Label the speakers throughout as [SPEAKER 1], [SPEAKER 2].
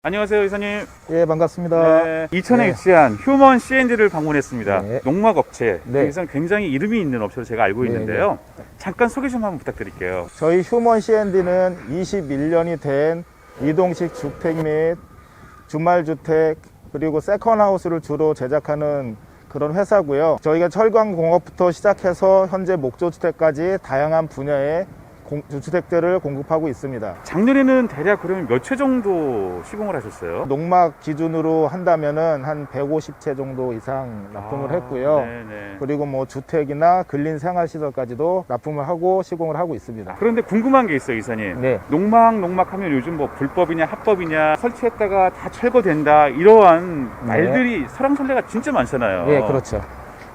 [SPEAKER 1] 안녕하세요, 이사님.
[SPEAKER 2] 예, 반갑습니다.
[SPEAKER 1] 네, 이천에 위치한 휴먼 C&D를 방문했습니다.
[SPEAKER 2] 네.
[SPEAKER 1] 농막 업체.
[SPEAKER 2] 네.
[SPEAKER 1] 여기서는 굉장히 이름이 있는 업체로 제가 알고
[SPEAKER 2] 네,
[SPEAKER 1] 있는데요. 잠깐 소개 좀 한번 부탁드릴게요.
[SPEAKER 2] 저희 휴먼 C&D는 21년이 된 이동식 주택 및 주말주택 그리고 세컨하우스를 주로 제작하는 그런 회사고요. 저희가 철광공업부터 시작해서 현재 목조주택까지 다양한 분야의 주택들을 공급하고 있습니다.
[SPEAKER 1] 작년에는 대략 그러면 몇 채 정도 시공을 하셨어요?
[SPEAKER 2] 농막 기준으로 한다면은 한 150채 정도 이상 납품을 했고요.
[SPEAKER 1] 네네.
[SPEAKER 2] 그리고 뭐 주택이나 근린 생활시설까지도 납품을 하고 시공을 하고 있습니다.
[SPEAKER 1] 그런데 궁금한 게 있어요, 이사님.
[SPEAKER 2] 네.
[SPEAKER 1] 농막 하면 요즘 뭐 불법이냐 합법이냐 설치했다가 다 철거된다 이러한 말들이 설왕설래가 진짜 많잖아요.
[SPEAKER 2] 네, 그렇죠.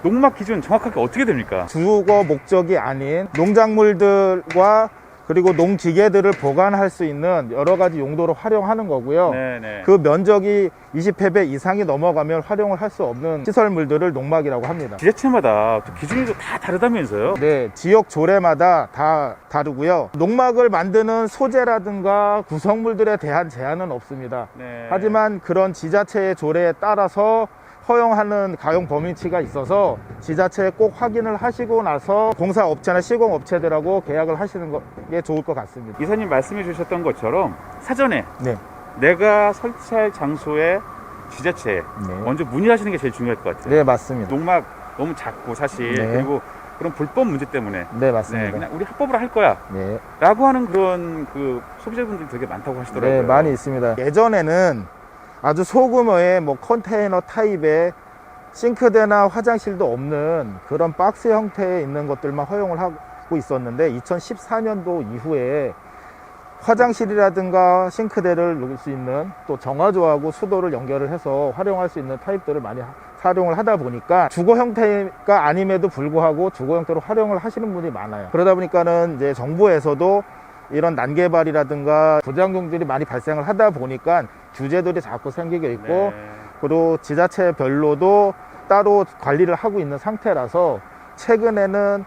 [SPEAKER 1] 농막 기준 정확하게 어떻게 됩니까?
[SPEAKER 2] 주거 목적이 아닌 농작물들과 그리고 농기계들을 보관할 수 있는 여러 가지 용도로 활용하는 거고요.
[SPEAKER 1] 네네.
[SPEAKER 2] 그 면적이 20평배 이상이 넘어가면 활용을 할 수 없는 시설물들을 농막이라고 합니다.
[SPEAKER 1] 지자체마다 또 기준이 다 다르다면서요?
[SPEAKER 2] 네, 지역 조례마다 다 다르고요. 농막을 만드는 소재라든가 구성물들에 대한 제한은 없습니다.
[SPEAKER 1] 네.
[SPEAKER 2] 하지만 그런 지자체의 조례에 따라서 허용하는 가용 범위치가 있어서 지자체에 꼭 확인을 하시고 나서 공사업체나 시공업체들하고 계약을 하시는 게 좋을 것 같습니다.
[SPEAKER 1] 이사님 말씀해 주셨던 것처럼 사전에
[SPEAKER 2] 네.
[SPEAKER 1] 내가 설치할 장소에 지자체에
[SPEAKER 2] 네.
[SPEAKER 1] 먼저 문의하시는 게 제일 중요할 것 같아요.
[SPEAKER 2] 네, 맞습니다.
[SPEAKER 1] 농막 너무 작고 사실
[SPEAKER 2] 네.
[SPEAKER 1] 그리고 그런 불법 문제 때문에
[SPEAKER 2] 네, 맞습니다.
[SPEAKER 1] 그냥 우리 합법으로 할 거야
[SPEAKER 2] 네.
[SPEAKER 1] 라고 하는 그런 그 소비자분들이 되게 많다고 하시더라고요.
[SPEAKER 2] 네, 많이 있습니다. 예전에는 아주 소규모의 뭐 컨테이너 타입의 싱크대나 화장실도 없는 그런 박스 형태에 있는 것들만 허용을 하고 있었는데 2014년도 이후에 화장실이라든가 싱크대를 놓을 수 있는 또 정화조하고 수도를 연결을 해서 활용할 수 있는 타입들을 많이 활용을 하다 보니까 주거 형태가 아님에도 불구하고 주거 형태로 활용을 하시는 분이 많아요. 그러다 보니까는 이제 정부에서도 이런 난개발이라든가 부작용들이 많이 발생을 하다 보니까 규제들이 자꾸 생기게 있고
[SPEAKER 1] 네.
[SPEAKER 2] 그리고 지자체별로도 따로 관리를 하고 있는 상태라서 최근에는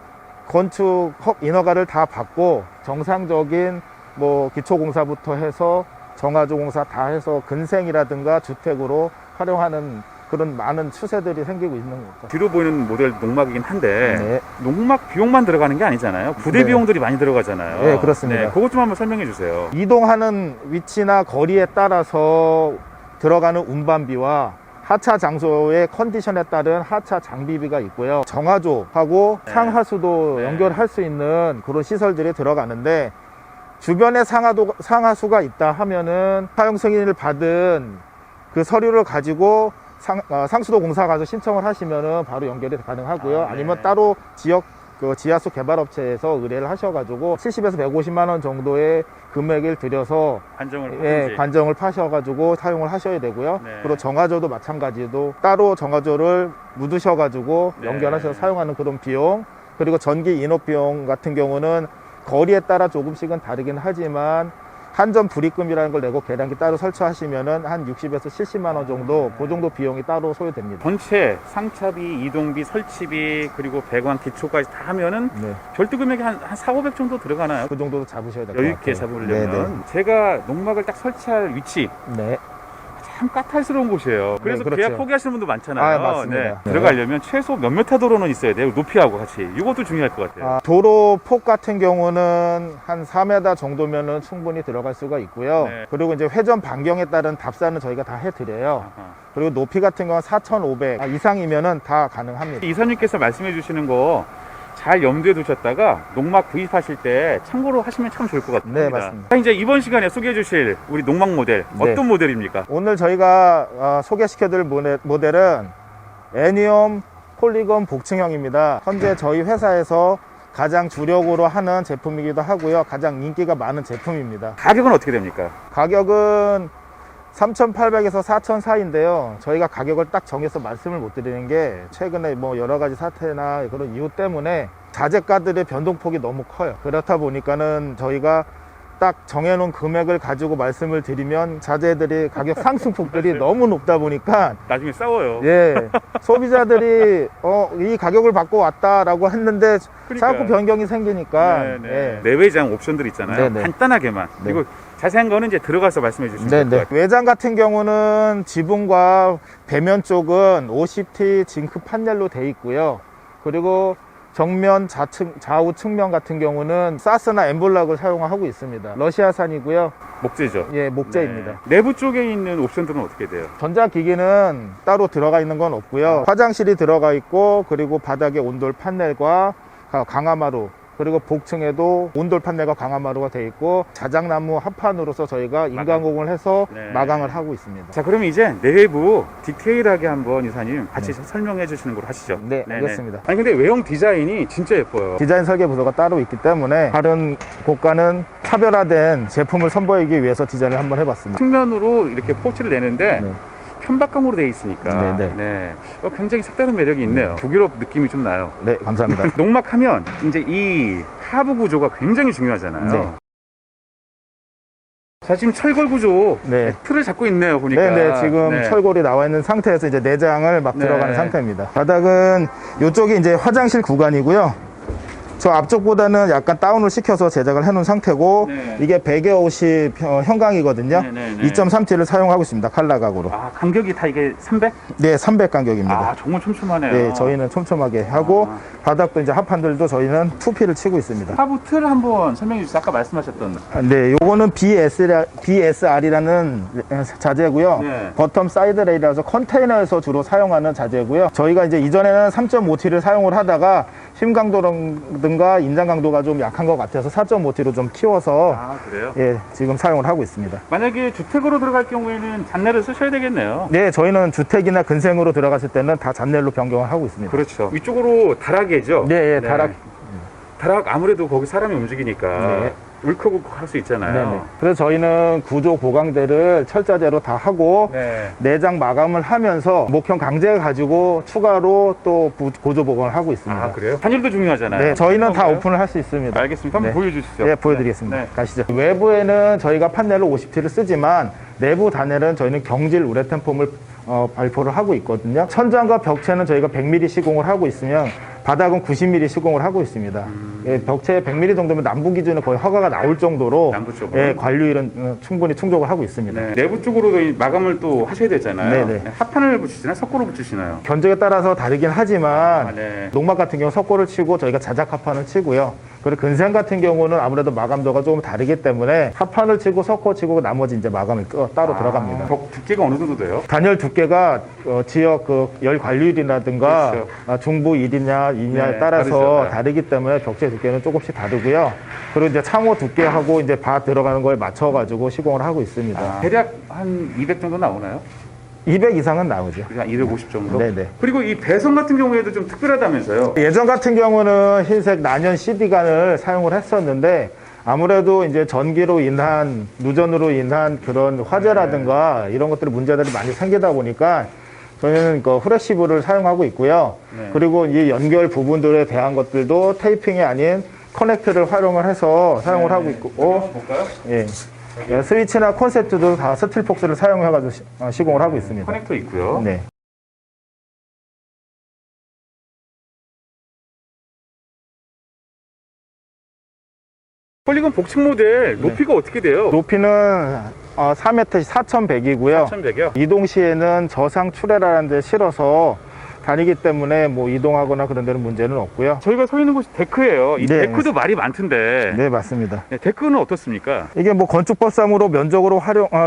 [SPEAKER 2] 건축 인허가를 다 받고 정상적인 뭐 기초공사부터 해서 정화조 공사 다 해서 근생이라든가 주택으로 활용하는 그런 많은 추세들이 생기고 있는 것 같아요.
[SPEAKER 1] 뒤로 보이는 모델 농막이긴 한데
[SPEAKER 2] 네.
[SPEAKER 1] 농막 비용만 들어가는 게 아니잖아요. 부대
[SPEAKER 2] 네.
[SPEAKER 1] 비용들이 많이 들어가잖아요.
[SPEAKER 2] 네, 그렇습니다.
[SPEAKER 1] 네, 그것 좀 한번 설명해 주세요.
[SPEAKER 2] 이동하는 위치나 거리에 따라서 들어가는 운반비와 하차 장소의 컨디션에 따른 하차 장비비가 있고요. 정화조하고
[SPEAKER 1] 네.
[SPEAKER 2] 상하수도
[SPEAKER 1] 네.
[SPEAKER 2] 연결할 수 있는 그런 시설들이 들어가는데 주변에 상하수가 있다 하면은 사용 승인을 받은 그 서류를 가지고 상수도 공사 가서 신청을 하시면은 바로 연결이 가능하고요.
[SPEAKER 1] 네.
[SPEAKER 2] 아니면 따로 지역 그 지하수 개발업체에서 의뢰를 하셔가지고 70에서 150만 원 정도의 금액을 들여서
[SPEAKER 1] 관정을
[SPEAKER 2] 관정을 파셔가지고 사용을 하셔야 되고요.
[SPEAKER 1] 네.
[SPEAKER 2] 그리고 정화조도 마찬가지로 따로 정화조를 묻으셔가지고
[SPEAKER 1] 네.
[SPEAKER 2] 연결하셔서 사용하는 그런 비용, 그리고 전기 인업 비용 같은 경우는 거리에 따라 조금씩은 다르긴 하지만 한전 불입금이라는 걸 내고 계량기 따로 설치하시면은 한 60에서 70만 원 정도 그 정도 비용이 따로 소요됩니다.
[SPEAKER 1] 전체 상차비, 이동비, 설치비 그리고 배관 기초까지 다 하면은
[SPEAKER 2] 네.
[SPEAKER 1] 별도 금액이 한 4,500 정도 들어가나요?
[SPEAKER 2] 그 정도 잡으셔야 될 것
[SPEAKER 1] 여유
[SPEAKER 2] 같아요.
[SPEAKER 1] 있게 잡으려면
[SPEAKER 2] 네네.
[SPEAKER 1] 제가 농막을 딱 설치할 위치
[SPEAKER 2] 네.
[SPEAKER 1] 참 까탈스러운 곳이에요. 그래서
[SPEAKER 2] 그렇죠.
[SPEAKER 1] 계약 포기하시는 분도 많잖아요.
[SPEAKER 2] 아, 맞습니다. 네.
[SPEAKER 1] 들어가려면 최소 몇몇 타도로는 있어야 돼요. 높이하고 같이. 이것도 중요할 것 같아요.
[SPEAKER 2] 도로 폭 같은 경우는 한 4m 정도면은 충분히 들어갈 수가 있고요.
[SPEAKER 1] 네.
[SPEAKER 2] 그리고 이제 회전 반경에 따른 답사는 저희가 다 해드려요.
[SPEAKER 1] 아하.
[SPEAKER 2] 그리고 높이 같은 경우는 4,500 이상이면은 다 가능합니다.
[SPEAKER 1] 이사님께서 말씀해 주시는 거 잘 염두에 두셨다가 농막 구입하실 때 참고로 하시면 참 좋을 것 같습니다.
[SPEAKER 2] 네, 맞습니다.
[SPEAKER 1] 자, 이제 이번 시간에 소개해 주실 우리 농막 모델
[SPEAKER 2] 네.
[SPEAKER 1] 어떤 모델입니까?
[SPEAKER 2] 오늘 저희가 소개시켜드릴 모델은 애니엄 폴리건 복층형입니다. 현재 저희 회사에서 가장 주력으로 하는 제품이기도 하고요. 가장 인기가 많은 제품입니다.
[SPEAKER 1] 가격은 어떻게 됩니까?
[SPEAKER 2] 가격은 3,800에서 4,000 사이인데요. 저희가 가격을 딱 정해서 말씀을 못 드리는 게 최근에 뭐 여러 가지 사태나 그런 이유 때문에 자재가들의 변동폭이 너무 커요. 그렇다 보니까는 저희가 딱 정해놓은 금액을 가지고 말씀을 드리면 자재들이 가격 상승폭들이 너무 높다 보니까
[SPEAKER 1] 나중에 싸워요.
[SPEAKER 2] 예, 소비자들이 이 가격을 받고 왔다라고 했는데
[SPEAKER 1] 그러니까요.
[SPEAKER 2] 자꾸 변경이 생기니까
[SPEAKER 1] 네, 네.
[SPEAKER 2] 예.
[SPEAKER 1] 내외장 옵션들 있잖아요.
[SPEAKER 2] 네, 네.
[SPEAKER 1] 간단하게만.
[SPEAKER 2] 네.
[SPEAKER 1] 그리고 자세한 거는 이제 들어가서 말씀해 주시면 될 것
[SPEAKER 2] 네네.
[SPEAKER 1] 같아요.
[SPEAKER 2] 외장 같은 경우는 지붕과 배면 쪽은 50T 징크 판넬로 돼 있고요. 그리고 정면 좌우 측면 같은 경우는 사스나 엠블락을 사용하고 있습니다. 러시아산이고요.
[SPEAKER 1] 목재죠.
[SPEAKER 2] 예, 목재입니다.
[SPEAKER 1] 네. 내부 쪽에 있는 옵션들은 어떻게 돼요?
[SPEAKER 2] 전자기기는 따로 들어가 있는 건 없고요. 화장실이 들어가 있고, 그리고 바닥에 온돌 판넬과 강화마루, 그리고 복층에도 온돌 판넬과 강화마루가 되어 있고, 자작나무 합판으로서 저희가 인간공을 해서
[SPEAKER 1] 네.
[SPEAKER 2] 마감을 하고 있습니다.
[SPEAKER 1] 자, 그러면 이제 내부 디테일하게 한번 이사님 같이 설명해 주시는 걸로 하시죠.
[SPEAKER 2] 네,
[SPEAKER 1] 네네.
[SPEAKER 2] 알겠습니다.
[SPEAKER 1] 아니 근데 외형 디자인이 진짜 예뻐요.
[SPEAKER 2] 디자인 설계 부서가 따로 있기 때문에 다른 곳과는 차별화된 제품을 선보이기 위해서 디자인을 한번 해봤습니다.
[SPEAKER 1] 측면으로 이렇게 포치를 내는데
[SPEAKER 2] 네.
[SPEAKER 1] 편박감으로 되어 있으니까
[SPEAKER 2] 네네.
[SPEAKER 1] 네. 굉장히 색다른 매력이 있네요. 북유럽 느낌이 좀 나요.
[SPEAKER 2] 네, 감사합니다.
[SPEAKER 1] 농막하면 이제 이 하부 구조가 굉장히 중요하잖아요.
[SPEAKER 2] 네.
[SPEAKER 1] 자, 지금 철골 구조
[SPEAKER 2] 네.
[SPEAKER 1] 틀을 잡고 있네요, 보니까.
[SPEAKER 2] 네네, 지금
[SPEAKER 1] 네.
[SPEAKER 2] 철골이 나와 있는 상태에서 이제 내장을 막
[SPEAKER 1] 네.
[SPEAKER 2] 들어가는 상태입니다. 바닥은 이쪽이 이제 화장실 구간이고요. 저 앞쪽보다는 약간 다운을 시켜서 제작을 해놓은 상태고,
[SPEAKER 1] 네.
[SPEAKER 2] 이게 베개50 현강이거든요.
[SPEAKER 1] 네네네.
[SPEAKER 2] 2.3T를 사용하고 있습니다. 칼라각으로.
[SPEAKER 1] 아, 간격이 다 이게 300?
[SPEAKER 2] 네, 300 간격입니다.
[SPEAKER 1] 아, 정말 촘촘하네요.
[SPEAKER 2] 네, 저희는 촘촘하게 하고, 바닥도 이제 합판들도 저희는 2P를 치고 있습니다.
[SPEAKER 1] 하부 틀 한번 설명해 주세요. 아까 말씀하셨던.
[SPEAKER 2] 네, 요거는 BSR이라는 자재고요.
[SPEAKER 1] 네.
[SPEAKER 2] 버텀 사이드 레일이라서 컨테이너에서 주로 사용하는 자재고요. 저희가 이제 이전에는 3.5T를 사용을 하다가 힘 강도든가 인장 강도가 좀 약한 것 같아서 4.5T로 좀 키워서
[SPEAKER 1] 아, 그래요?
[SPEAKER 2] 예, 지금 사용을 하고 있습니다.
[SPEAKER 1] 만약에 주택으로 들어갈 경우에는 잔내를 쓰셔야 되겠네요.
[SPEAKER 2] 네, 저희는 주택이나 근생으로 들어갔을 때는 다 잔넬로 변경을 하고 있습니다.
[SPEAKER 1] 그렇죠. 위쪽으로 다락이죠?
[SPEAKER 2] 네, 예, 다락.
[SPEAKER 1] 다락 아무래도 거기 사람이 움직이니까
[SPEAKER 2] 네.
[SPEAKER 1] 울컥울컥 할 수 있잖아요.
[SPEAKER 2] 네네. 그래서 저희는 구조 보강대를 철자재로 다 하고
[SPEAKER 1] 네.
[SPEAKER 2] 내장 마감을 하면서 목형 강제 가지고 추가로 또 고조 보강을 하고 있습니다.
[SPEAKER 1] 아, 그래요? 단일도 중요하잖아요.
[SPEAKER 2] 네, 저희는 다
[SPEAKER 1] 그런가요?
[SPEAKER 2] 오픈을 할 수 있습니다.
[SPEAKER 1] 알겠습니다. 한번
[SPEAKER 2] 네.
[SPEAKER 1] 보여주시죠.
[SPEAKER 2] 네, 보여드리겠습니다.
[SPEAKER 1] 네.
[SPEAKER 2] 가시죠. 외부에는 저희가 판넬로 50T를 쓰지만 내부 단열은 저희는 경질 우레탄 폼을 발포를 하고 있거든요. 천장과 벽체는 저희가 100mm 시공을 하고 있으면 바닥은 90mm 시공을 하고 있습니다. 예, 벽체 100mm 정도면 남부 기준에 거의 허가가 나올 정도로
[SPEAKER 1] 남부 쪽으로?
[SPEAKER 2] 예, 관리율은 충분히 충족을 하고 있습니다.
[SPEAKER 1] 네. 내부 쪽으로도 이 마감을 또 하셔야 되잖아요.
[SPEAKER 2] 네네.
[SPEAKER 1] 합판을 붙이시나요? 석고로 붙이시나요?
[SPEAKER 2] 견적에 따라서 다르긴 하지만
[SPEAKER 1] 아, 네.
[SPEAKER 2] 농막 같은 경우 석고를 치고 저희가 자작 합판을 치고요. 그리고 근생 같은 경우는 아무래도 마감도가 조금 다르기 때문에 합판을 치고 석고 치고 나머지 이제 마감을 따로 들어갑니다.
[SPEAKER 1] 벽 두께가 어느 정도 돼요?
[SPEAKER 2] 단열 두께가 지역 그 열 관리율이라든가
[SPEAKER 1] 그렇죠.
[SPEAKER 2] 중부 1이냐 2냐에
[SPEAKER 1] 네,
[SPEAKER 2] 따라서
[SPEAKER 1] 다르죠. 네.
[SPEAKER 2] 다르기 때문에 벽체 두께는 조금씩 다르고요. 그리고 이제 창호 두께하고 이제 바 들어가는 거에 맞춰가지고 시공을 하고 있습니다.
[SPEAKER 1] 대략 한 200 정도 나오나요?
[SPEAKER 2] 200 이상은 나오죠.
[SPEAKER 1] 그냥 250 정도?
[SPEAKER 2] 네네.
[SPEAKER 1] 그리고 이 배선 같은 경우에도 좀 특별하다면서요?
[SPEAKER 2] 예전 같은 경우는 흰색 난연 CD관을 사용을 했었는데 아무래도 이제 전기로 인한 누전으로 인한 그런 화재라든가 이런 것들이 문제들이 많이 생기다 보니까 저희는 그 후레시브를 사용하고 있고요.
[SPEAKER 1] 네.
[SPEAKER 2] 그리고 이 연결 부분들에 대한 것들도 테이핑이 아닌 커넥트를 활용을 해서 사용을 하고 있고,
[SPEAKER 1] 볼까요?
[SPEAKER 2] 예. 예, 스위치나 콘센트도 다 스틸폭스를 사용해가지고 시공을 하고 있습니다.
[SPEAKER 1] 커넥터 있고요.
[SPEAKER 2] 네.
[SPEAKER 1] 폴리곤 복층 모델 높이가 어떻게 돼요?
[SPEAKER 2] 높이는 4m 4,100이고요.
[SPEAKER 1] 1100이요?
[SPEAKER 2] 이동 시에는 저상 출애라는 데 실어서 다니기 때문에 뭐 이동하거나 그런 데는 문제는 없고요.
[SPEAKER 1] 저희가 서 있는 곳이 데크예요. 이
[SPEAKER 2] 네.
[SPEAKER 1] 데크도 말이 많던데.
[SPEAKER 2] 네, 맞습니다.
[SPEAKER 1] 네, 데크는 어떻습니까?
[SPEAKER 2] 이게 뭐 건축법상으로 면적으로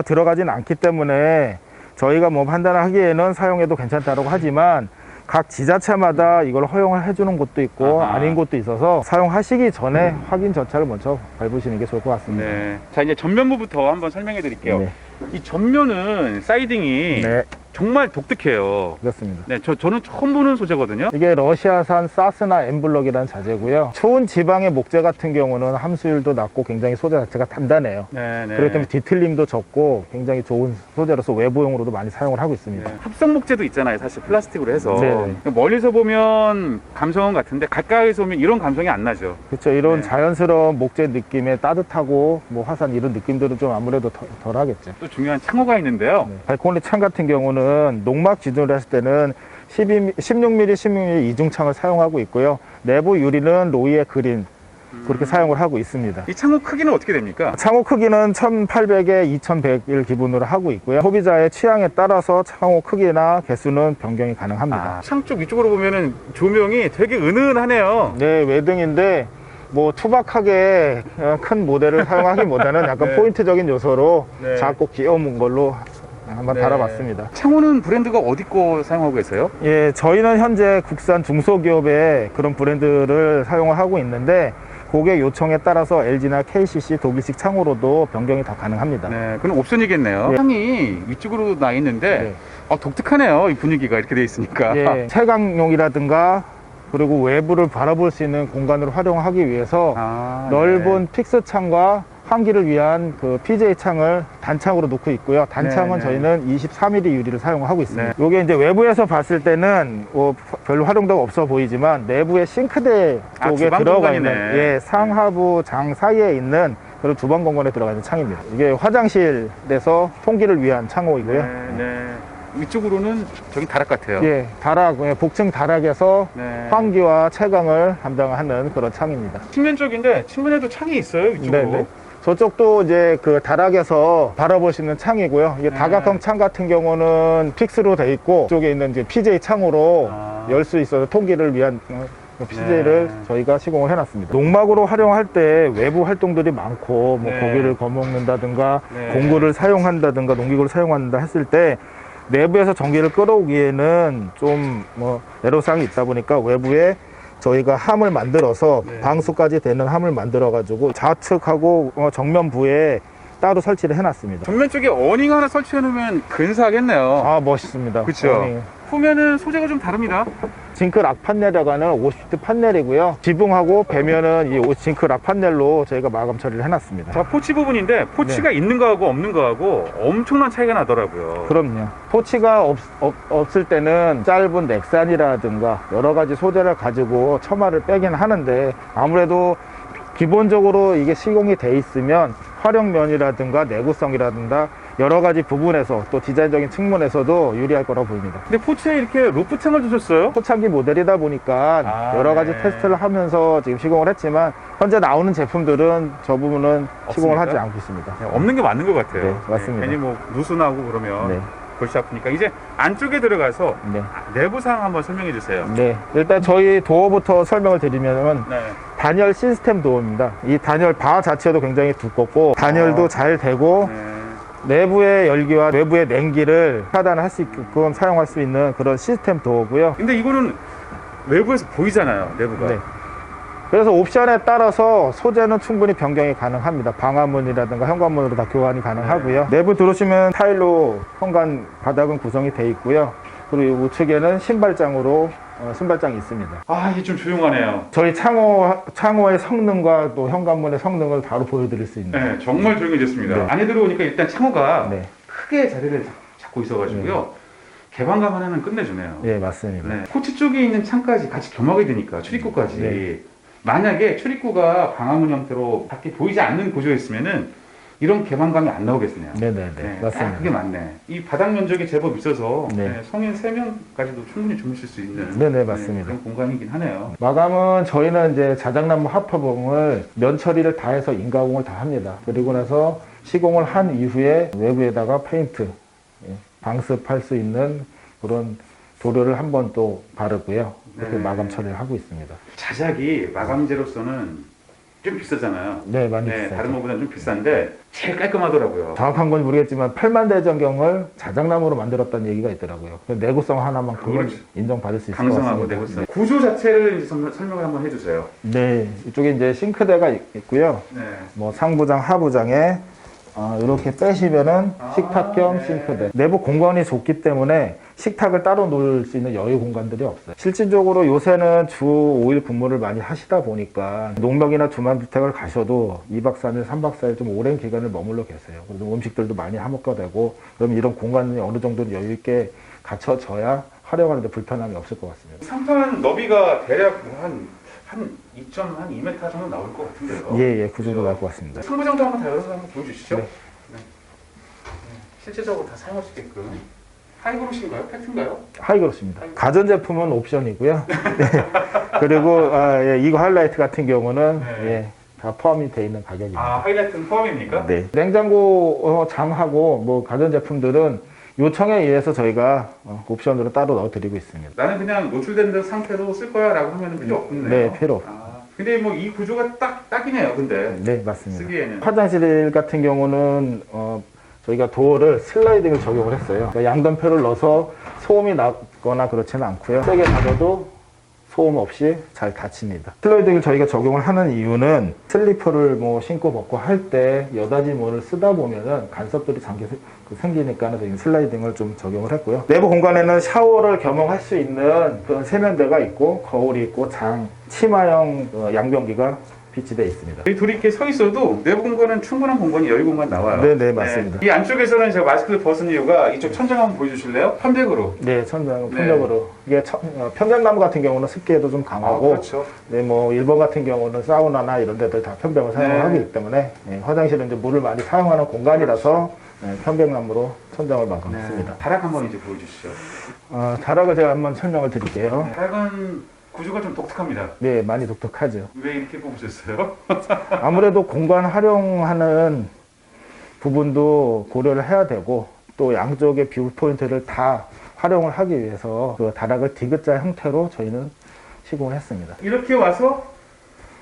[SPEAKER 2] 들어가진 않기 때문에 저희가 뭐 판단하기에는 사용해도 괜찮다고 하지만 각 지자체마다 이걸 허용을 해주는 곳도 있고
[SPEAKER 1] 아하.
[SPEAKER 2] 아닌 곳도 있어서 사용하시기 전에 확인 절차를 먼저 밟으시는 게 좋을 것 같습니다.
[SPEAKER 1] 네. 자, 이제 전면부부터 한번 설명해 드릴게요.
[SPEAKER 2] 네.
[SPEAKER 1] 이 전면은 사이딩이
[SPEAKER 2] 네,
[SPEAKER 1] 정말 독특해요.
[SPEAKER 2] 그렇습니다.
[SPEAKER 1] 네, 저는 처음 보는 소재거든요.
[SPEAKER 2] 이게 러시아산 사스나 엠블럭이라는 자재고요. 추운 지방의 목재 같은 경우는 함수율도 낮고 굉장히 소재 자체가 단단해요.
[SPEAKER 1] 네, 네.
[SPEAKER 2] 그렇기 때문에 뒤틀림도 적고 굉장히 좋은 소재로서 외부용으로도 많이 사용을 하고 있습니다.
[SPEAKER 1] 네. 합성 목재도 있잖아요. 사실 플라스틱으로 해서.
[SPEAKER 2] 네.
[SPEAKER 1] 멀리서 보면 감성은 같은데 가까이서 보면 이런 감성이 안 나죠.
[SPEAKER 2] 그렇죠. 이런
[SPEAKER 1] 네.
[SPEAKER 2] 자연스러운 목재 느낌의 따뜻하고 뭐 화산 이런 느낌들은 좀 아무래도 덜 하겠죠.
[SPEAKER 1] 또 중요한 창호가 있는데요.
[SPEAKER 2] 네. 발코니 창 같은 경우는 농막 기준으로 했을 때는 16mm, 16mm 이중창을 사용하고 있고요. 내부 유리는 로이의 그린, 그렇게 사용을 하고 있습니다.
[SPEAKER 1] 이 창호 크기는 어떻게 됩니까?
[SPEAKER 2] 창호 크기는 1800에 2100을 기본으로 하고 있고요. 소비자의 취향에 따라서 창호 크기나 개수는 변경이 가능합니다.
[SPEAKER 1] 창 쪽 위쪽으로 보면은 조명이 되게 은은하네요.
[SPEAKER 2] 네, 외등인데 뭐 투박하게 큰 모델을 사용하기보다는 약간
[SPEAKER 1] 네.
[SPEAKER 2] 포인트적인 요소로
[SPEAKER 1] 네.
[SPEAKER 2] 작고 귀여운 걸로 한번 달아봤습니다.
[SPEAKER 1] 창호는 브랜드가 어디 거 사용하고 계세요?
[SPEAKER 2] 예, 저희는 현재 국산 중소기업의 그런 브랜드를 사용을 하고 있는데 고객 요청에 따라서 LG나 KCC 독일식 창호로도 변경이 다 가능합니다.
[SPEAKER 1] 네, 그럼 옵션이겠네요.
[SPEAKER 2] 예.
[SPEAKER 1] 창이 위쪽으로 나 있는데 독특하네요. 이 분위기가 이렇게 돼 있으니까.
[SPEAKER 2] 예, 채광용이라든가 그리고 외부를 바라볼 수 있는 공간으로 활용하기 위해서 넓은 픽스 창과 환기를 위한 그 PJ 창을 단창으로 놓고 있고요. 단창은
[SPEAKER 1] 네.
[SPEAKER 2] 저희는 23mm 유리를 사용하고 있습니다.
[SPEAKER 1] 네.
[SPEAKER 2] 이게 이제 외부에서 봤을 때는 뭐 별로 활용도가 없어 보이지만 내부의 싱크대 쪽에
[SPEAKER 1] 주방
[SPEAKER 2] 들어가
[SPEAKER 1] 공간이네.
[SPEAKER 2] 있는 예, 상하부 장 사이에 있는 그런 주방 공간에 들어가 있는 창입니다. 이게 화장실에서 통기를 위한 창호이고요.
[SPEAKER 1] 네. 위쪽으로는 저기 다락 같아요.
[SPEAKER 2] 예, 다락, 복층 다락에서
[SPEAKER 1] 네.
[SPEAKER 2] 환기와 채광을 담당하는 그런 창입니다.
[SPEAKER 1] 측면 쪽인데 측면에도 창이 있어요. 위쪽으로.
[SPEAKER 2] 네네. 저쪽도 이제 그 다락에서 바라볼 수 있는 창이고요. 이게
[SPEAKER 1] 네.
[SPEAKER 2] 다각형 창 같은 경우는 픽스로 돼 있고, 이쪽에 있는 이제 PJ 창으로 열 수 있어서 통기를 위한 PJ를
[SPEAKER 1] 네.
[SPEAKER 2] 저희가 시공을 해놨습니다. 농막으로 활용할 때 외부 활동들이 많고, 뭐
[SPEAKER 1] 네.
[SPEAKER 2] 고기를 거먹는다든가,
[SPEAKER 1] 네.
[SPEAKER 2] 공구를 사용한다든가, 농기구를 사용한다 했을 때 내부에서 전기를 끌어오기에는 좀 뭐 애로사항이 있다 보니까 외부에 저희가 함을 만들어서
[SPEAKER 1] 네.
[SPEAKER 2] 방수까지 되는 함을 만들어 가지고 좌측하고 정면부에 따로 설치를 해놨습니다.
[SPEAKER 1] 전면 쪽에 어닝 하나 설치해 놓으면 근사하겠네요.
[SPEAKER 2] 아, 멋있습니다.
[SPEAKER 1] 그렇죠. 후면은 소재가 좀 다릅니다.
[SPEAKER 2] 징크 락 판넬이라고는 50도 판넬이고요. 지붕하고 배면은 이 징크 락 판넬로 저희가 마감 처리를 해놨습니다.
[SPEAKER 1] 자, 포치 부분인데 포치가 있는 거하고 없는 거하고 엄청난 차이가 나더라고요.
[SPEAKER 2] 그럼요. 포치가 없을 때는 짧은 넥산이라든가 여러 가지 소재를 가지고 처마를 빼긴 하는데 아무래도 기본적으로 이게 시공이 돼 있으면 활용면이라든가 내구성이라든가 여러 가지 부분에서 또 디자인적인 측면에서도 유리할 거라고 보입니다.
[SPEAKER 1] 근데 포치에 이렇게 루프창을 주셨어요?
[SPEAKER 2] 초창기 모델이다 보니까 여러 가지
[SPEAKER 1] 네.
[SPEAKER 2] 테스트를 하면서 지금 시공을 했지만 현재 나오는 제품들은 저 부분은 시공을 하지 않고 있습니다.
[SPEAKER 1] 네, 없는 게 맞는 것 같아요.
[SPEAKER 2] 네, 맞습니다.
[SPEAKER 1] 괜히 뭐 누수 나고 그러면
[SPEAKER 2] 네.
[SPEAKER 1] 골치 아프니까 이제 안쪽에 들어가서
[SPEAKER 2] 네.
[SPEAKER 1] 내부 사항 한번 설명해 주세요.
[SPEAKER 2] 네. 일단 저희 도어부터 설명을 드리면
[SPEAKER 1] 네.
[SPEAKER 2] 단열 시스템 도어입니다. 이 단열 바 자체도 굉장히 두껍고 단열도 잘 되고
[SPEAKER 1] 네.
[SPEAKER 2] 내부의 열기와 외부의 냉기를 차단할 수 있게끔 사용할 수 있는 그런 시스템 도어고요.
[SPEAKER 1] 근데 이거는 외부에서 보이잖아요, 내부가.
[SPEAKER 2] 네. 그래서 옵션에 따라서 소재는 충분히 변경이 가능합니다. 방화문이라든가 현관문으로 다 교환이 가능하고요. 내부 들어오시면 타일로 현관 바닥은 구성이 되어 있고요. 그리고 우측에는 신발장으로 신발장이 있습니다.
[SPEAKER 1] 아, 이게 좀 조용하네요.
[SPEAKER 2] 저희 창호의 성능과 또 현관문의 성능을 바로 보여드릴 수 있는.
[SPEAKER 1] 네, 정말 조용해졌습니다.
[SPEAKER 2] 네.
[SPEAKER 1] 안에 들어오니까 일단 창호가
[SPEAKER 2] 네.
[SPEAKER 1] 크게 자리를 잡고 있어가지고요. 개방감 하나는 끝내주네요.
[SPEAKER 2] 예, 맞습니다.
[SPEAKER 1] 네. 코치 쪽에 있는 창까지 같이 겸하게 되니까 출입구까지.
[SPEAKER 2] 네.
[SPEAKER 1] 만약에 출입구가 방화문 형태로 밖에 보이지 않는 구조였으면은 이런 개방감이 안 나오겠네요.
[SPEAKER 2] 네네네. 맞습니다.
[SPEAKER 1] 그게 맞네. 이 바닥 면적이 제법 있어서
[SPEAKER 2] 네.
[SPEAKER 1] 성인 3명까지도 충분히 주무실 수 있는
[SPEAKER 2] 네네, 맞습니다.
[SPEAKER 1] 그런 공간이긴 하네요.
[SPEAKER 2] 마감은 저희는 이제 자작나무 합화봉을 면 처리를 다 해서 인가공을 다 합니다. 그리고 나서 시공을 한 이후에 외부에다가 페인트, 방습할 수 있는 그런 도료를 한 번 또 바르고요. 그렇게
[SPEAKER 1] 네.
[SPEAKER 2] 마감 처리를 하고 있습니다.
[SPEAKER 1] 자작이 마감재로서는 좀 비싸잖아요.
[SPEAKER 2] 네, 많이 비싸죠.
[SPEAKER 1] 다른 것보다는 좀 비싼데 제일 깔끔하더라고요.
[SPEAKER 2] 정확한 건 모르겠지만 8만 대전경을 자작나무로 만들었다는 얘기가 있더라고요. 내구성 하나만큼은
[SPEAKER 1] 그렇죠.
[SPEAKER 2] 인정받을 수 있을 것
[SPEAKER 1] 강성하고
[SPEAKER 2] 같습니다.
[SPEAKER 1] 내구성. 구조 자체를 이제 설명을 한번 해주세요.
[SPEAKER 2] 네, 이쪽에 이제 싱크대가 있고요.
[SPEAKER 1] 네.
[SPEAKER 2] 뭐 상부장, 하부장에 이렇게 빼시면은 식탁 겸
[SPEAKER 1] 네.
[SPEAKER 2] 싱크대. 내부 공간이 좁기 때문에 식탁을 따로 놓을 수 있는 여유 공간들이 없어요. 실질적으로 요새는 주 5일 근무를 많이 하시다 보니까 농명이나 주말주택을 가셔도 2박 3일, 3박 4일 좀 오랜 기간을 머물러 계세요. 그래서 음식들도 많이 해먹게 되고, 그럼 이런 공간이 어느 정도 여유 있게 갖춰져야 활용하는데 불편함이 없을 것 같습니다.
[SPEAKER 1] 상판 너비가 대략 한 2.2m 정도 나올 것 같은데요.
[SPEAKER 2] 예, 그 정도 나올 것 같습니다.
[SPEAKER 1] 상부장도 한번 다 열어서 한번 보여주시죠.
[SPEAKER 2] 네.
[SPEAKER 1] 네. 실제적으로 다 사용할 수 있게끔. 하이그로시인가요? 팩트인가요?
[SPEAKER 2] 하이그로스입니다. 가전제품은 옵션이고요. 네. 그리고 이거 하이라이트 같은 경우는
[SPEAKER 1] 네.
[SPEAKER 2] 다 포함이 되어 있는 가격입니다.
[SPEAKER 1] 아, 하이라이트는 포함입니까?
[SPEAKER 2] 네. 냉장고 장하고 뭐 가전제품들은 요청에 의해서 저희가 옵션으로 따로 넣어드리고 있습니다.
[SPEAKER 1] 나는 그냥 노출된 상태로 쓸 거야 라고 하면 필요 없네요.
[SPEAKER 2] 네, 필요 없습니다.
[SPEAKER 1] 근데 뭐 이 구조가 딱이네요, 근데.
[SPEAKER 2] 네, 맞습니다.
[SPEAKER 1] 쓰기에는.
[SPEAKER 2] 화장실 같은 경우는 저희가 도어를 슬라이딩을 적용을 했어요. 그러니까 양변표를 넣어서 소음이 나거나 그렇지는 않고요. 세게 닫아도 소음 없이 잘 닫힙니다. 슬라이딩을 저희가 적용을 하는 이유는 슬리퍼를 뭐 신고 벗고 할 때 여닫이물을 쓰다 보면은 간섭들이 생기니까 저희 슬라이딩을 좀 적용을 했고요. 내부 공간에는 샤워를 겸용할 수 있는 그런 세면대가 있고 거울이 있고 치마형 양변기가 비치되어 있습니다.
[SPEAKER 1] 이 둘이 이렇게 서 있어도 내부 공간은 충분한 공간이 여유 공간 나와요.
[SPEAKER 2] 네, 맞습니다.
[SPEAKER 1] 이 안쪽에서는 제가 마스크를 벗은 이유가 이쪽 천장 한번 보여주실래요? 편백으로.
[SPEAKER 2] 네, 편적으로. 이게 편백나무 같은 경우는 습기에도 좀 강하고,
[SPEAKER 1] 그렇죠.
[SPEAKER 2] 네, 뭐 일본 같은 경우는 사우나나 이런 데들 다 편백을 사용을 하기 때문에 화장실은 이제 물을 많이 사용하는 공간이라서 편백나무로 천장을 마감했습니다.
[SPEAKER 1] 다락 한번 이제 보여주시죠.
[SPEAKER 2] 다락을 제가 한번 설명을 드릴게요.
[SPEAKER 1] 다락은 구조가 좀 독특합니다.
[SPEAKER 2] 네, 많이 독특하죠.
[SPEAKER 1] 왜 이렇게 뽑으셨어요?
[SPEAKER 2] 아무래도 공간 활용하는 부분도 고려를 해야 되고 또 양쪽의 뷰 포인트를 다 활용을 하기 위해서 그 다락을 디귿자 형태로 저희는 시공을 했습니다.
[SPEAKER 1] 이렇게 와서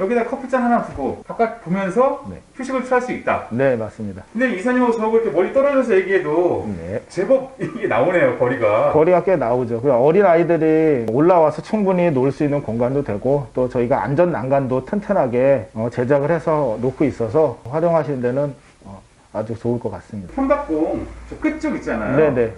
[SPEAKER 1] 여기다 커피잔 하나 두고 바깥 보면서 휴식을 취할 수 있다.
[SPEAKER 2] 네, 맞습니다.
[SPEAKER 1] 근데 이사님하고 저하고 이렇게 멀리 떨어져서 얘기해도 제법 이게 나오네요, 거리가.
[SPEAKER 2] 거리가 꽤 나오죠. 어린 아이들이 올라와서 충분히 놀 수 있는 공간도 되고 또 저희가 안전 난간도 튼튼하게 제작을 해서 놓고 있어서 활용하시는 데는 아주 좋을 것 같습니다.
[SPEAKER 1] 현박공 저 끝쪽 있잖아요.
[SPEAKER 2] 네네.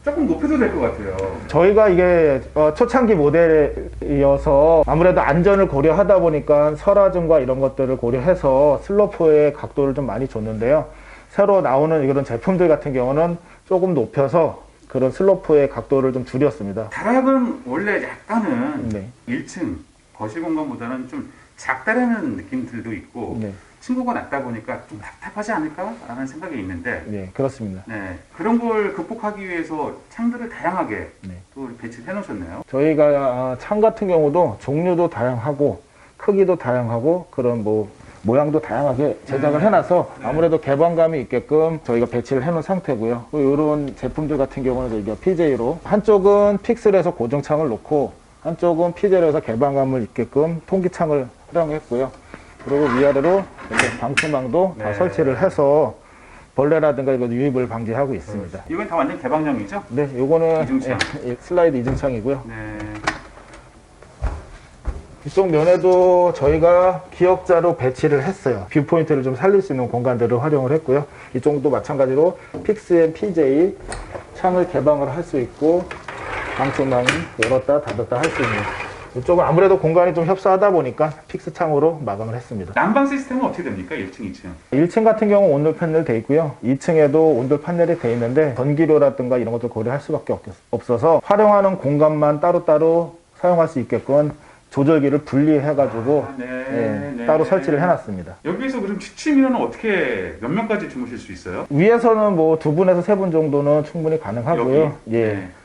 [SPEAKER 1] 조금 높여도 될 것 같아요.
[SPEAKER 2] 저희가 이게 초창기 모델이어서 아무래도 안전을 고려하다 보니까 설화증과 이런 것들을 고려해서 슬로프의 각도를 좀 많이 줬는데요. 새로 나오는 이런 제품들 같은 경우는 조금 높여서 그런 슬로프의 각도를 좀 줄였습니다.
[SPEAKER 1] 다락은 원래 약간은 1층 거실 공간보다는 좀 작다라는 느낌들도 있고 층고가 낮다 보니까 좀 답답하지 않을까라는 생각이 있는데
[SPEAKER 2] 그렇습니다.
[SPEAKER 1] 그런 걸 극복하기 위해서 창들을 다양하게 또 배치를 해놓으셨네요.
[SPEAKER 2] 저희가 창 같은 경우도 종류도 다양하고 크기도 다양하고 그런 뭐 모양도 다양하게 제작을 해놔서 아무래도 개방감이 있게끔 저희가 배치를 해놓은 상태고요. 이런 제품들 같은 경우는 저희가 PJ로 한쪽은 픽셀에서 고정창을 놓고 한쪽은 PJ로 해서 개방감을 있게끔 통기창을 활용했고요. 그리고 위아래로 방충망도 다 설치를 해서 벌레라든가 이거 유입을 방지하고 있습니다.
[SPEAKER 1] 이건 다 완전 개방형이죠?
[SPEAKER 2] 네, 요거는
[SPEAKER 1] 이중창.
[SPEAKER 2] 슬라이드 이중창이고요.
[SPEAKER 1] 네.
[SPEAKER 2] 이쪽 면에도 저희가 기역자로 배치를 했어요. 뷰포인트를 좀 살릴 수 있는 공간들을 활용을 했고요. 이쪽도 마찬가지로 픽스앤 PJ 창을 개방을 할 수 있고 방충망 열었다 닫았다 할 수 있는 이쪽은 아무래도 공간이 좀 협소하다 보니까 픽스 창으로 마감을 했습니다.
[SPEAKER 1] 난방 시스템은 어떻게 됩니까? 1층, 2층?
[SPEAKER 2] 1층 같은 경우 온돌 패널 돼 있고요. 2층에도 온돌 패널이 돼 있는데 전기료라든가 이런 것들 고려할 수밖에 없어서 활용하는 공간만 따로따로 사용할 수 있게끔 조절기를 분리해가지고 따로 설치를 해놨습니다.
[SPEAKER 1] 여기서 그럼 취침인원은 어떻게 몇 명까지 주무실 수 있어요?
[SPEAKER 2] 위에서는 뭐 2분에서 3분 정도는 충분히 가능하고요.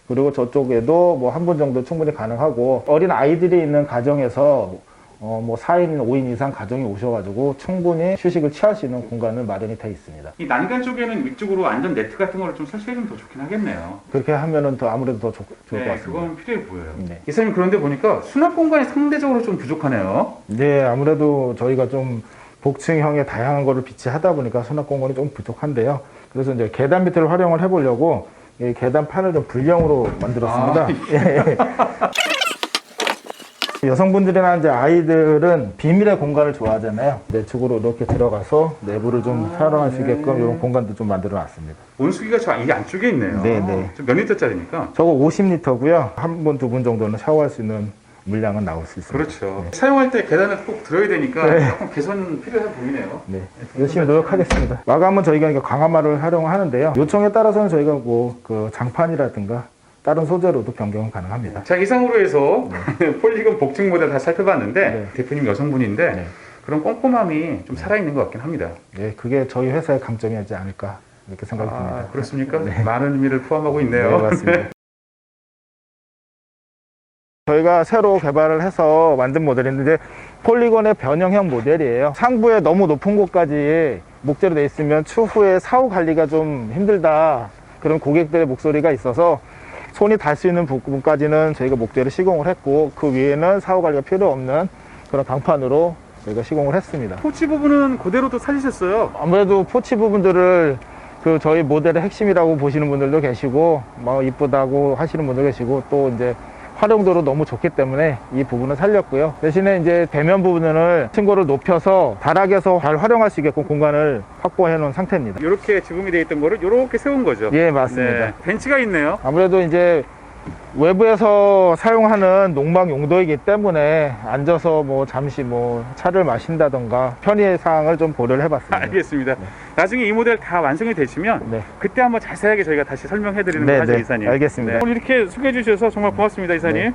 [SPEAKER 2] 그리고 저쪽에도 뭐 1분 정도 충분히 가능하고 어린 아이들이 있는 가정에서 뭐 4인, 5인 이상 가정이 오셔가지고 충분히 휴식을 취할 수 있는 공간을 마련이 되어 있습니다.
[SPEAKER 1] 이 난간 쪽에는 위쪽으로 안전 네트 같은 거를 좀 설치해주면 더 좋긴 하겠네요.
[SPEAKER 2] 그렇게 하면은 아무래도 더 좋을 것 같습니다.
[SPEAKER 1] 그건 필요해 보여요. 이사님 그런데 보니까 수납 공간이 상대적으로 좀 부족하네요.
[SPEAKER 2] 네, 아무래도 저희가 좀 복층형의 다양한 거를 비치하다 보니까 수납 공간이 좀 부족한데요. 그래서 이제 계단 밑을 활용을 해보려고 이 계단판을 좀 불량으로 만들었습니다. 여성분들이나 이제 아이들은 비밀의 공간을 좋아하잖아요. 내축으로 이렇게 들어가서 내부를 좀 사용할 수 있게끔 이런 공간도 좀 만들어 놨습니다.
[SPEAKER 1] 온수기가 이 안쪽에 있네요.
[SPEAKER 2] 네네.
[SPEAKER 1] 몇 리터짜리입니까?
[SPEAKER 2] 저거 50리터고요. 한 분, 2분 정도는 샤워할 수 있는 물량은 나올 수 있습니다.
[SPEAKER 1] 그렇죠. 사용할 때 계단을 꼭 들어야 되니까 조금 개선 필요해 보이네요.
[SPEAKER 2] 네, 열심히 노력하겠습니다. 마감은 저희가 강화마를 활용하는데요. 요청에 따라서는 저희가 뭐 그 장판이라든가 다른 소재로도 변경은 가능합니다.
[SPEAKER 1] 자, 이상으로 해서 폴리건 복층 모델 다 살펴봤는데 대표님 여성분인데 그런 꼼꼼함이 좀 살아있는 것 같긴 합니다.
[SPEAKER 2] 네, 그게 저희 회사의 강점이지 않을까 이렇게 생각이 듭니다.
[SPEAKER 1] 그렇습니까?
[SPEAKER 2] 네.
[SPEAKER 1] 많은 의미를 포함하고 있네요.
[SPEAKER 2] 네, 맞습니다. 저희가 새로 개발을 해서 만든 모델인데 폴리곤의 변형형 모델이에요. 상부에 너무 높은 곳까지 목재로 돼 있으면 추후에 사후 관리가 좀 힘들다, 그런 고객들의 목소리가 있어서 손이 닿을 수 있는 부분까지는 저희가 목재를 시공을 했고, 그 위에는 사후 관리가 필요 없는 그런 강판으로 저희가 시공을 했습니다.
[SPEAKER 1] 포치 부분은 그대로도 살리셨어요.
[SPEAKER 2] 아무래도 포치 부분들을 그 저희 모델의 핵심이라고 보시는 분들도 계시고, 뭐 이쁘다고 하시는 분도 계시고, 또 이제 활용도로 너무 좋기 때문에 이 부분을 살렸고요. 대신에 이제 대면 부분을 층고를 높여서 다락에서 잘 활용할 수 있게끔 공간을 확보해 놓은 상태입니다.
[SPEAKER 1] 이렇게 지붕이 되어 있던 거를 이렇게 세운 거죠.
[SPEAKER 2] 예, 맞습니다.
[SPEAKER 1] 네. 벤치가 있네요.
[SPEAKER 2] 아무래도 이제 외부에서 사용하는 농막 용도이기 때문에 앉아서 뭐 잠시 뭐 차를 마신다던가 편의 사항을 좀 고려를 해봤습니다.
[SPEAKER 1] 알겠습니다. 나중에 이 모델 다 완성이 되시면
[SPEAKER 2] 네.
[SPEAKER 1] 그때 한번 자세하게 저희가 다시 설명해 드리는
[SPEAKER 2] 네,
[SPEAKER 1] 거 하죠,
[SPEAKER 2] 네.
[SPEAKER 1] 이사님.
[SPEAKER 2] 알겠습니다.
[SPEAKER 1] 오늘 이렇게 소개해 주셔서 정말 고맙습니다, 이사님.
[SPEAKER 2] 네.